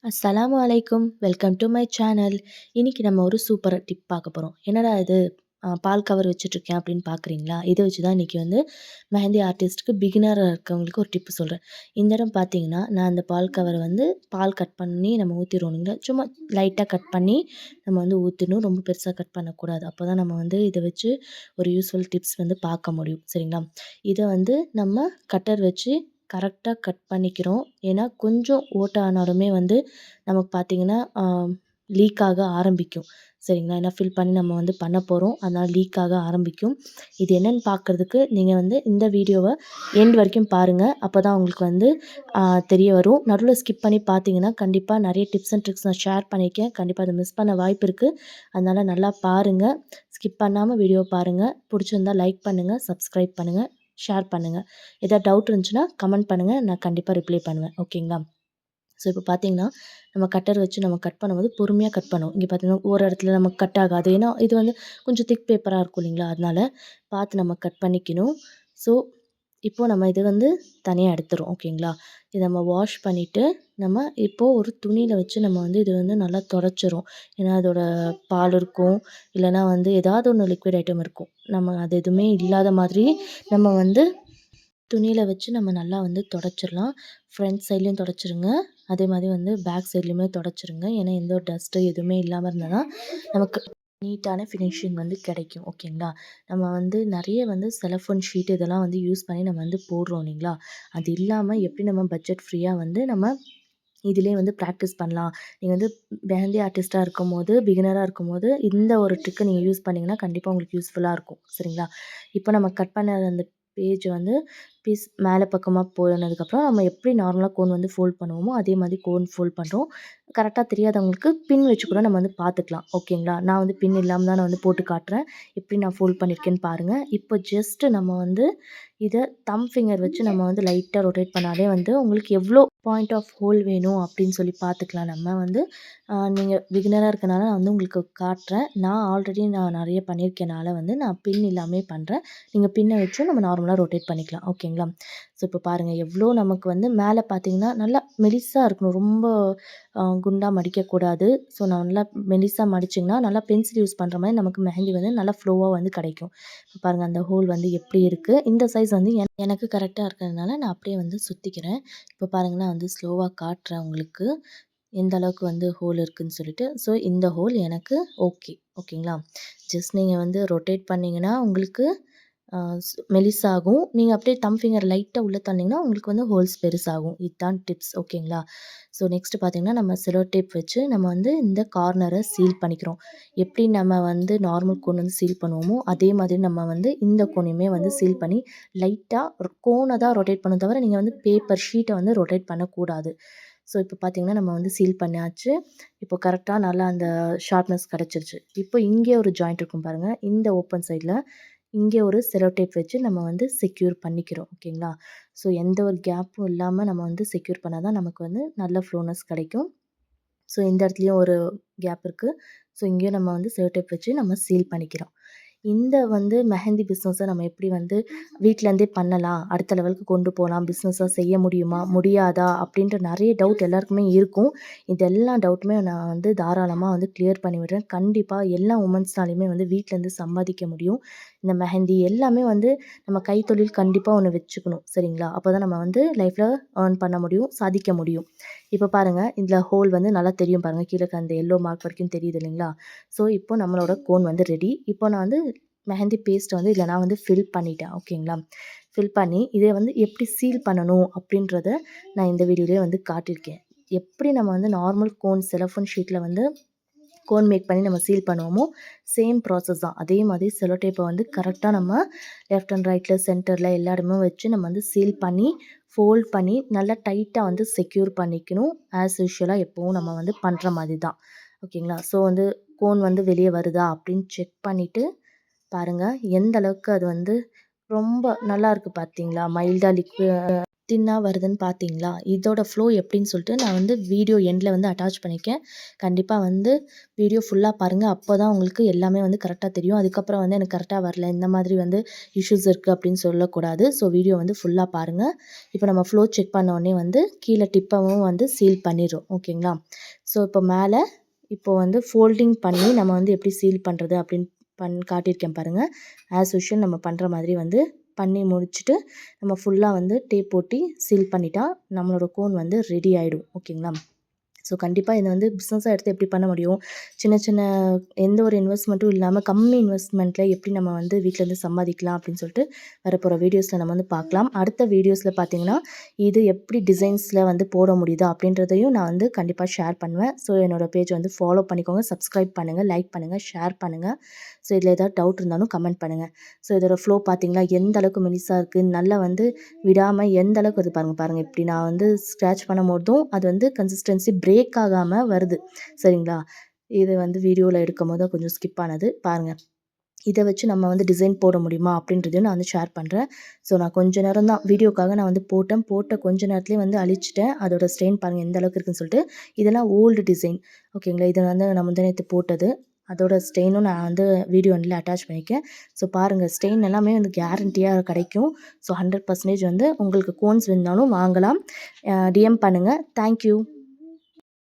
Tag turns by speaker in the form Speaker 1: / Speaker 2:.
Speaker 1: அஸ்ஸலாமு அலைக்கும். Welcome to my channel. இன்னைக்கு நம்ம ஒரு சூப்பர் டிப் பார்க்க போகிறோம். என்னடா இது பால் கவர் வச்சுட்ருக்கேன் அப்படின்னு பார்க்குறீங்களா? இதை வச்சு தான் இன்றைக்கி வந்து மெஹந்தி ஆர்டிஸ்ட்டுக்கு பிகினராக இருக்கவங்களுக்கு ஒரு டிப்பு சொல்கிறேன். இந்த இடம் பார்த்தீங்கன்னா, நான் அந்த பால் கவரை வந்து பால் கட் பண்ணி நம்ம ஊற்றிடுவோனுங்க. சும்மா லைட்டாக கட் பண்ணி நம்ம வந்து ஊற்றணும். ரொம்ப பெருசாக கட் பண்ணக்கூடாது. அப்போ தான் நம்ம வந்து இதை வச்சு ஒரு யூஸ்ஃபுல் டிப்ஸ் வந்து பார்க்க முடியும். சரிங்களா? இதை வந்து நம்ம கட்டர் வச்சு கரெக்டாக கட் பண்ணிக்கிறோம். ஏன்னா கொஞ்சம் ஓட்டை ஆனாலுமே வந்து நமக்கு பார்த்திங்கன்னா லீக் ஆக ஆரம்பிக்கும். சரிங்களா? ஏன்னா ஃபில் பண்ணி நம்ம வந்து பண்ண போகிறோம். அதனால் லீக் ஆக ஆரம்பிக்கும். இது என்னென்னு பார்க்குறதுக்கு நீங்கள் வந்து இந்த வீடியோவை எண்ட் வரைக்கும் பாருங்கள். அப்போ தான் உங்களுக்கு வந்து தெரிய வரும். நடுவில் ஸ்கிப் பண்ணி பார்த்தீங்கன்னா கண்டிப்பாக நிறைய டிப்ஸ் அண்ட் ட்ரிக்ஸ் நான் ஷேர் பண்ணியிருக்கேன். கண்டிப்பாக அதை மிஸ் பண்ண வாய்ப்பு இருக்குது. அதனால் நல்லா பாருங்கள். ஸ்கிப் பண்ணாமல் வீடியோ பாருங்கள். பிடிச்சிருந்தா லைக் பண்ணுங்கள், சப்ஸ்கிரைப் பண்ணுங்கள், ஷேர் பண்ணுங்கள். ஏதாவது டவுட் இருந்துச்சுன்னா கமெண்ட் பண்ணுங்கள். நான் கண்டிப்பாக ரிப்ளை பண்ணுவேன். ஓகேங்களா? ஸோ இப்போ பார்த்தீங்கன்னா, நம்ம கட்டர் வச்சு நம்ம கட் பண்ணும்போது பொறுமையாக கட் பண்ணுவோம். இங்கே பார்த்தீங்கன்னா, ஒரு இடத்துல நமக்கு கட் ஆகாது. ஏன்னா இது வந்து கொஞ்சம் திக் பேப்பராக இருக்கும் இல்லைங்களா? அதனால் பார்த்து நம்ம கட் பண்ணிக்கணும். ஸோ இப்போது நம்ம இது வந்து தனியாக எடுத்துரும். ஓகேங்களா? இதை நம்ம வாஷ் பண்ணிவிட்டு நம்ம இப்போது ஒரு துணியில் வச்சு நம்ம வந்து இது வந்து நல்லா துடைச்சிரும். ஏன்னா அதோட பால் இருக்கும், இல்லைனா வந்து ஏதாவது ஒன்று லிக்விட் ஐட்டம் இருக்கும். நம்ம அது எதுவுமே இல்லாத மாதிரி நம்ம வந்து துணியில் வச்சு நம்ம நல்லா வந்து துடைச்சிடலாம். ஃப்ரண்ட் சைட்லேயும் துடைச்சிருங்க. அதே மாதிரி வந்து பேக் சைட்லேயுமே துடைச்சிருங்க. ஏன்னா எந்த ஒரு டஸ்ட்டு எதுவுமே இல்லாமல் இருந்தால் தான் நமக்கு நீட்டான ஃபினிஷிங் வந்து கிடைக்கும். ஓகேங்களா? நம்ம வந்து நிறைய வந்து செலஃபோன் ஷீட் இதெல்லாம் வந்து யூஸ் பண்ணி நம்ம வந்து போடுறோம் இல்லைங்களா? அது இல்லாமல் எப்படி நம்ம பட்ஜெட் ஃப்ரீயாக வந்து நம்ம இதிலே வந்து ப்ராக்டிஸ் பண்ணலாம். நீங்கள் வந்து மெஹந்தி ஆர்டிஸ்ட்டாக இருக்கும்போது, பிகினராக இருக்கும்போது இந்த ஒரு ட்ரிக்கை நீங்கள் யூஸ் பண்ணிங்கன்னா கண்டிப்பாக உங்களுக்கு யூஸ்ஃபுல்லாக இருக்கும். சரிங்களா? இப்போ நம்ம கட் பண்ண அந்த பேஜ் வந்து பீஸ் மேலே பக்கமாக போனதுக்கப்புறம் நம்ம எப்படி நார்மலாக கோன் வந்து ஃபோல்ட் பண்ணுவோமோ அதே மாதிரி கோன் ஃபோல்ட் பண்ணுறோம். கரெக்டாக தெரியாதவங்களுக்கு பின் வச்சு கூட நம்ம வந்து பார்த்துக்கலாம். ஓகேங்களா? நான் வந்து பின் இல்லாமல் தான் நான் வந்து போட்டு காட்டுறேன். எப்படி நான் ஃபோல்ட் பண்ணியிருக்கேன்னு பாருங்கள். இப்போ ஜஸ்ட்டு நம்ம வந்து இதை தம் ஃபிங்கர் வச்சு நம்ம வந்து லைட்டாக ரொட்டேட் பண்ணாலே வந்து உங்களுக்கு எவ்வளோ பாயிண்ட் ஆஃப் ஹோல் வேணும் அப்படின்னு சொல்லி பார்த்துக்கலாம். நம்ம வந்து நீங்கள் பிகினராக இருக்கனால நான் வந்து உங்களுக்கு காட்டுறேன். நான் ஆல்ரெடி நான் நிறைய பண்ணியிருக்கனால வந்து நான் பின் இல்லாமல் பண்ணுறேன். நீங்கள் பின்னை வச்சும் நம்ம நார்மலாக ரொட்டேட் பண்ணிக்கலாம். ஓகேங்களா? ஸோ இப்போ பாருங்கள் எவ்வளோ நமக்கு வந்து மேலே பார்த்தீங்கன்னா நல்லா மெலிசாக இருக்கணும். ரொம்ப குண்டாக மடிக்கக்கூடாது. ஸோ நான் நல்லா மெலிசாக மடிச்சிங்கன்னா நல்லா பென்சில் யூஸ் பண்ணுற மாதிரி நமக்கு மெஹந்தி வந்து நல்லா ஃப்ளோவாக வந்து கிடைக்கும். இப்போ பாருங்கள் அந்த ஹோல் வந்து எப்படி இருக்குது. இந்த சைஸ் வந்து எனக்கு கரெக்டாக இருக்கிறதுனால நான் அப்படியே வந்து சுற்றிக்கிறேன். இப்போ பாருங்கள் நான் வந்து ஸ்லோவாக காட்டுறேன் உங்களுக்கு எந்த அளவுக்கு வந்து ஹோல் இருக்குதுன்னு சொல்லிட்டு. ஸோ இந்த ஹோல் எனக்கு ஓகேங்களா? ஜஸ்ட் நீங்கள் வந்து ரொட்டேட் பண்ணிங்கன்னா உங்களுக்கு மெலிசாகும். நீங்கள் அப்படியே தம் ஃபிங்கர் லைட்டாக உள்ளே தள்ளிங்கன்னா உங்களுக்கு வந்து ஹோல்ஸ் பெருசாகும். இதுதான் டிப்ஸ். ஓகேங்களா? ஸோ நெக்ஸ்ட்டு பார்த்தீங்கன்னா நம்ம செலோ டேப் வச்சு நம்ம வந்து இந்த கார்னரை சீல் பண்ணிக்கிறோம். எப்படி நம்ம வந்து நார்மல் கோன் வந்து சீல் பண்ணுவோமோ அதே மாதிரி நம்ம வந்து இந்த கோனையுமே வந்து சீல் பண்ணி லைட்டாக கோனை தான் ரொட்டேட் பண்ண தவிர நீங்கள் வந்து பேப்பர் ஷீட்டை வந்து ரொட்டேட் பண்ணக்கூடாது. ஸோ இப்போ பார்த்தீங்கன்னா நம்ம வந்து சீல் பண்ணியாச்சு. இப்போ கரெக்டாக நல்லா அந்த ஷார்ப்னஸ் கிடச்சிருச்சு. இப்போ இங்கே ஒரு ஜாயிண்ட் இருக்கும் பாருங்கள். இந்த ஓப்பன் சைடில் இங்கே ஒரு செலோ டேப் வச்சு நம்ம வந்து செக்யூர் பண்ணிக்கிறோம். ஓகேங்களா? ஸோ எந்த ஒரு கேப்பும் இல்லாமல் நம்ம வந்து செக்யூர் பண்ணால் தான் நமக்கு வந்து நல்ல ஃப்ளோனஸ் கிடைக்கும். ஸோ இந்த இடத்துலையும் ஒரு கேப் இருக்குது. ஸோ இங்கேயும் நம்ம வந்து செலோ டேப் வச்சு நம்ம சீல் பண்ணிக்கிறோம். இந்த வந்து மெஹந்தி பிஸ்னஸை நம்ம எப்படி வந்து வீட்டிலேருந்தே பண்ணலாம், அடுத்த லெவலுக்கு கொண்டு போகலாம், பிஸ்னஸாக செய்ய முடியுமா முடியாதா அப்படின்ற நிறைய டவுட் எல்லாருக்குமே இருக்கும். இது எல்லா டவுட்டுமே நான் வந்து தாராளமாக வந்து கிளியர் பண்ணி விடுறேன். கண்டிப்பாக எல்லா உமன்ஸ்னாலையுமே வந்து வீட்டிலேருந்து சம்பாதிக்க முடியும். இந்த மெஹந்தி எல்லாமே வந்து நம்ம கைத்தொழில் கண்டிப்பாக ஒன்று வச்சுக்கணும். சரிங்களா? அப்போ தான் நம்ம வந்து லைஃப்பில் ஏர்ன் பண்ண முடியும், சாதிக்க முடியும். இப்போ பாருங்கள் இதில் ஹோல் வந்து நல்லா தெரியும் பாருங்கள். கீழே அந்த எல்லோ மார்க் வரைக்கும் தெரியுது இல்லைங்களா? ஸோ இப்போ நம்மளோட கோன் வந்து ரெடி. இப்போ நான் வந்து மெஹந்தி பேஸ்ட்டை வந்து இதில் நான் வந்து ஃபில் பண்ணிட்டேன். ஓகேங்களா? ஃபில் பண்ணி இதை வந்து எப்படி சீல் பண்ணணும் அப்படின்றத நான் இந்த வீடியோலேயே வந்து காட்டியிருக்கேன். எப்படி நம்ம வந்து நார்மல் கோன் செலஃபோன் ஷீட்டில் வந்து கோன் மேக் பண்ணி நம்ம சீல் பண்ணுவோமோ சேம் ப்ராசஸ் தான். அதே மாதிரி செலோ டேப்பை வந்து கரெக்டாக நம்ம லெஃப்ட் அண்ட் ரைட்டில் சென்டரில் எல்லா இடமும் வச்சு நம்ம வந்து சீல் பண்ணி ஃபோல்ட் பண்ணி நல்லா டைட்டாக வந்து செக்யூர் பண்ணிக்கணும். ஆஸ் யூஷுவலாக எப்போவும் நம்ம வந்து பண்ணுற மாதிரி தான். ஓகேங்களா? ஸோ வந்து கோன் வந்து வெளியே வருதா அப்படின்னு செக் பண்ணிவிட்டு பாருங்கள் எந்த அளவுக்கு அது வந்து ரொம்ப நல்லாயிருக்கு பார்த்தீங்களா? மைல்டாக தின்னா வருதுன்னு பார்த்தீங்களா? இதோட ஃப்ளோ எப்படின்னு சொல்லிட்டு நான் வந்து வீடியோ எண்ட்ல வந்து அட்டாச் பண்ணியிருக்கேன். கண்டிப்பா வந்து வீடியோ ஃபுல்லா பாருங்க. அப்பதான் உங்களுக்கு எல்லாமே வந்து கரெக்ட்டா தெரியும். அதுக்கப்புறம் வந்து எனக்கு கரெக்ட்டா வரல, இந்த மாதிரி வந்து இஷ்யூஸ் இருக்கு அப்படின்னு சொல்லக்கூடாது. ஸோ வீடியோ வந்து ஃபுல்லா பாருங்க. இப்போ நம்ம ஃப்ளோ செக் பண்ண உடனே வந்து கீழ டிப்பவும் வந்து சீல் பண்ணிரும். ஓகேங்களா? ஸோ இப்போ மேல இப்போ வந்து ஃபோல்டிங் பண்ணி நம்ம வந்து எப்படி சீல் பண்றது அப்படின்னு காட்டியிருக்கேன் பாருங்க. ஆஸ் யூசுவல் நம்ம பண்ற மாதிரி வந்து பண்ணி முடிச்சுட்டு நம்ம ஃபுல்லா வந்து டேப் ஒட்டி சீல் பண்ணிட்டா நம்மளோட கோன் வந்து ரெடி ஆயிடும். ஓகேங்களா? ஸோ கண்டிப்பா இத வந்து பிசினஸா எடுத்து எப்படி பண்ண முடியும்? சின்ன சின்ன எந்த ஒரு இன்வெஸ்ட்மென்ட்டும் இல்லாம கம்மி இன்வெஸ்ட்மென்ட்ல எப்படி நம்ம வந்து வீட்லருந்து சம்பாதிக்கலாம் அப்படின்னு சொல்லிட்டு வரப்போற வீடியோஸ்ல நம்ம வந்து பார்க்கலாம். அடுத்த வீடியோஸ்ல பார்த்தீங்கன்னா, இது எப்படி டிசைன்ஸ்ல வந்து போட முடியுதா அப்படின்றதையும் நான் வந்து கண்டிப்பா ஷேர் பண்ணுவேன். ஸோ என்னோட பேஜ வந்து ஃபாலோ பண்ணிக்கோங்க, சப்ஸ்கிரைப் பண்ணுங்க, லைக் பண்ணுங்க, ஷேர் பண்ணுங்க. ஸோ இதில ஏதாவது டவுட் இருந்தாலும் கமெண்ட் பண்ணுங்க. ஸோ இதோட ஃப்ளோ பார்த்தீங்களா, எந்த அளவுக்கு மெலிசா இருக்கு, நல்லா வந்து விடாம எந்த அளவுக்கு அது பாருங்க பாருங்க. இப்படி நான் வந்து ஸ்க்ராட்ச் பண்ணும்போதும் அது வந்து கன்சிஸ்டன்சி பிரேக் ஆகாம வருது. சரிங்களா? இது வந்து வீடியோல எடுக்கும்போது கொஞ்சம் ஸ்கிப் ஆனது. பாருங்க. இத வச்சு நம்ம வந்து டிசைன் போட முடியுமா? அப்படின்றதையும் நான் வந்து ஷேர் பண்றேன். ஸோ நான் கொஞ்ச நேரம் தான் வீடியோக்காக நான் வந்து போட்டேன். போட்ட கொஞ்ச நேரத்திலேயே வந்து அழிச்சுட்டேன். அதோட ஸ்ட்ரெயின் பாருங்க எந்த அளவுக்கு இருக்குன்னு சொல்லிட்டு. இதெல்லாம் ஓல்டு டிசைன். ஓகேங்களா? இது வந்து நான் முந்தா நேத்து போட்டது. அதோட ஸ்டெயினும் நான் வந்து வீடியோ எண்ட்ல அட்டாச் பண்ணியிருக்கேன். ஸோ பாருங்க ஸ்டெயின் எல்லாமே வந்து கேரண்டியா கிடைக்கும். ஸோ 100% வந்து உங்களுக்கு கோன்ஸ் வேணுனாலும் வாங்கலாம். டிஎம் பண்ணுங்க. Thank you.